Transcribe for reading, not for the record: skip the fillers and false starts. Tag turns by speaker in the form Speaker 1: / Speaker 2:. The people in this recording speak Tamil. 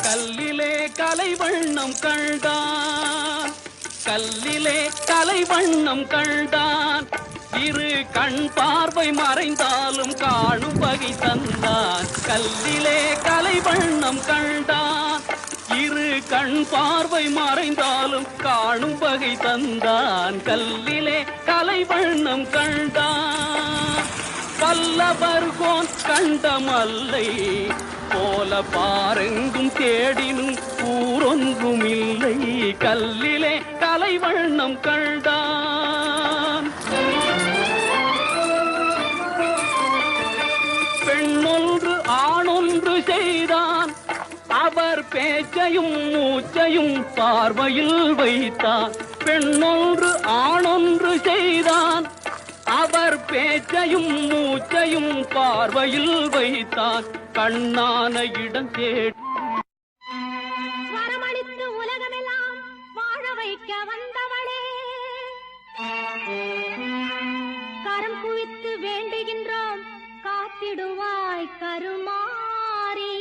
Speaker 1: கல்லிலே கலைவண்ணம் கண்டான், கல்லிலே கலைவண்ணம் கண்டான். இரு கண் பார்வை மறைந்தாலும் காணும் வகை தந்தான். கல்லிலே கலைவண்ணம் கண்டான், இரு கண் பார்வை மறைந்தாலும் காணும் வகை தந்தான். கல்லிலே கலைவண்ணம் கண்டான். வல்லவர்கோன் கண்டமல்லை போல பாரெங்கும் தேடினும் ஊரொன்றும் இல்லை. கல்லிலே கலைவண்ணம் கண்டான். பெண்ணொன்று ஆணொன்று செய்தான், அவர் பேச்சையும் மூச்சையும் பார்வையில் வைத்தான். பெண்ணொன்று ஆணொன்று செய்தான், அவர் பேச்சையும் மூச்சையும் பார்வையில் வைத்தான். கண்ணான இடம் தேடி
Speaker 2: வரமளித்து உலகமெல்லாம் வாழ வைக்க வந்தவளே, கரம் குவித்து வேண்டுகின்றோம் காத்திடுவாய் கருமாறி.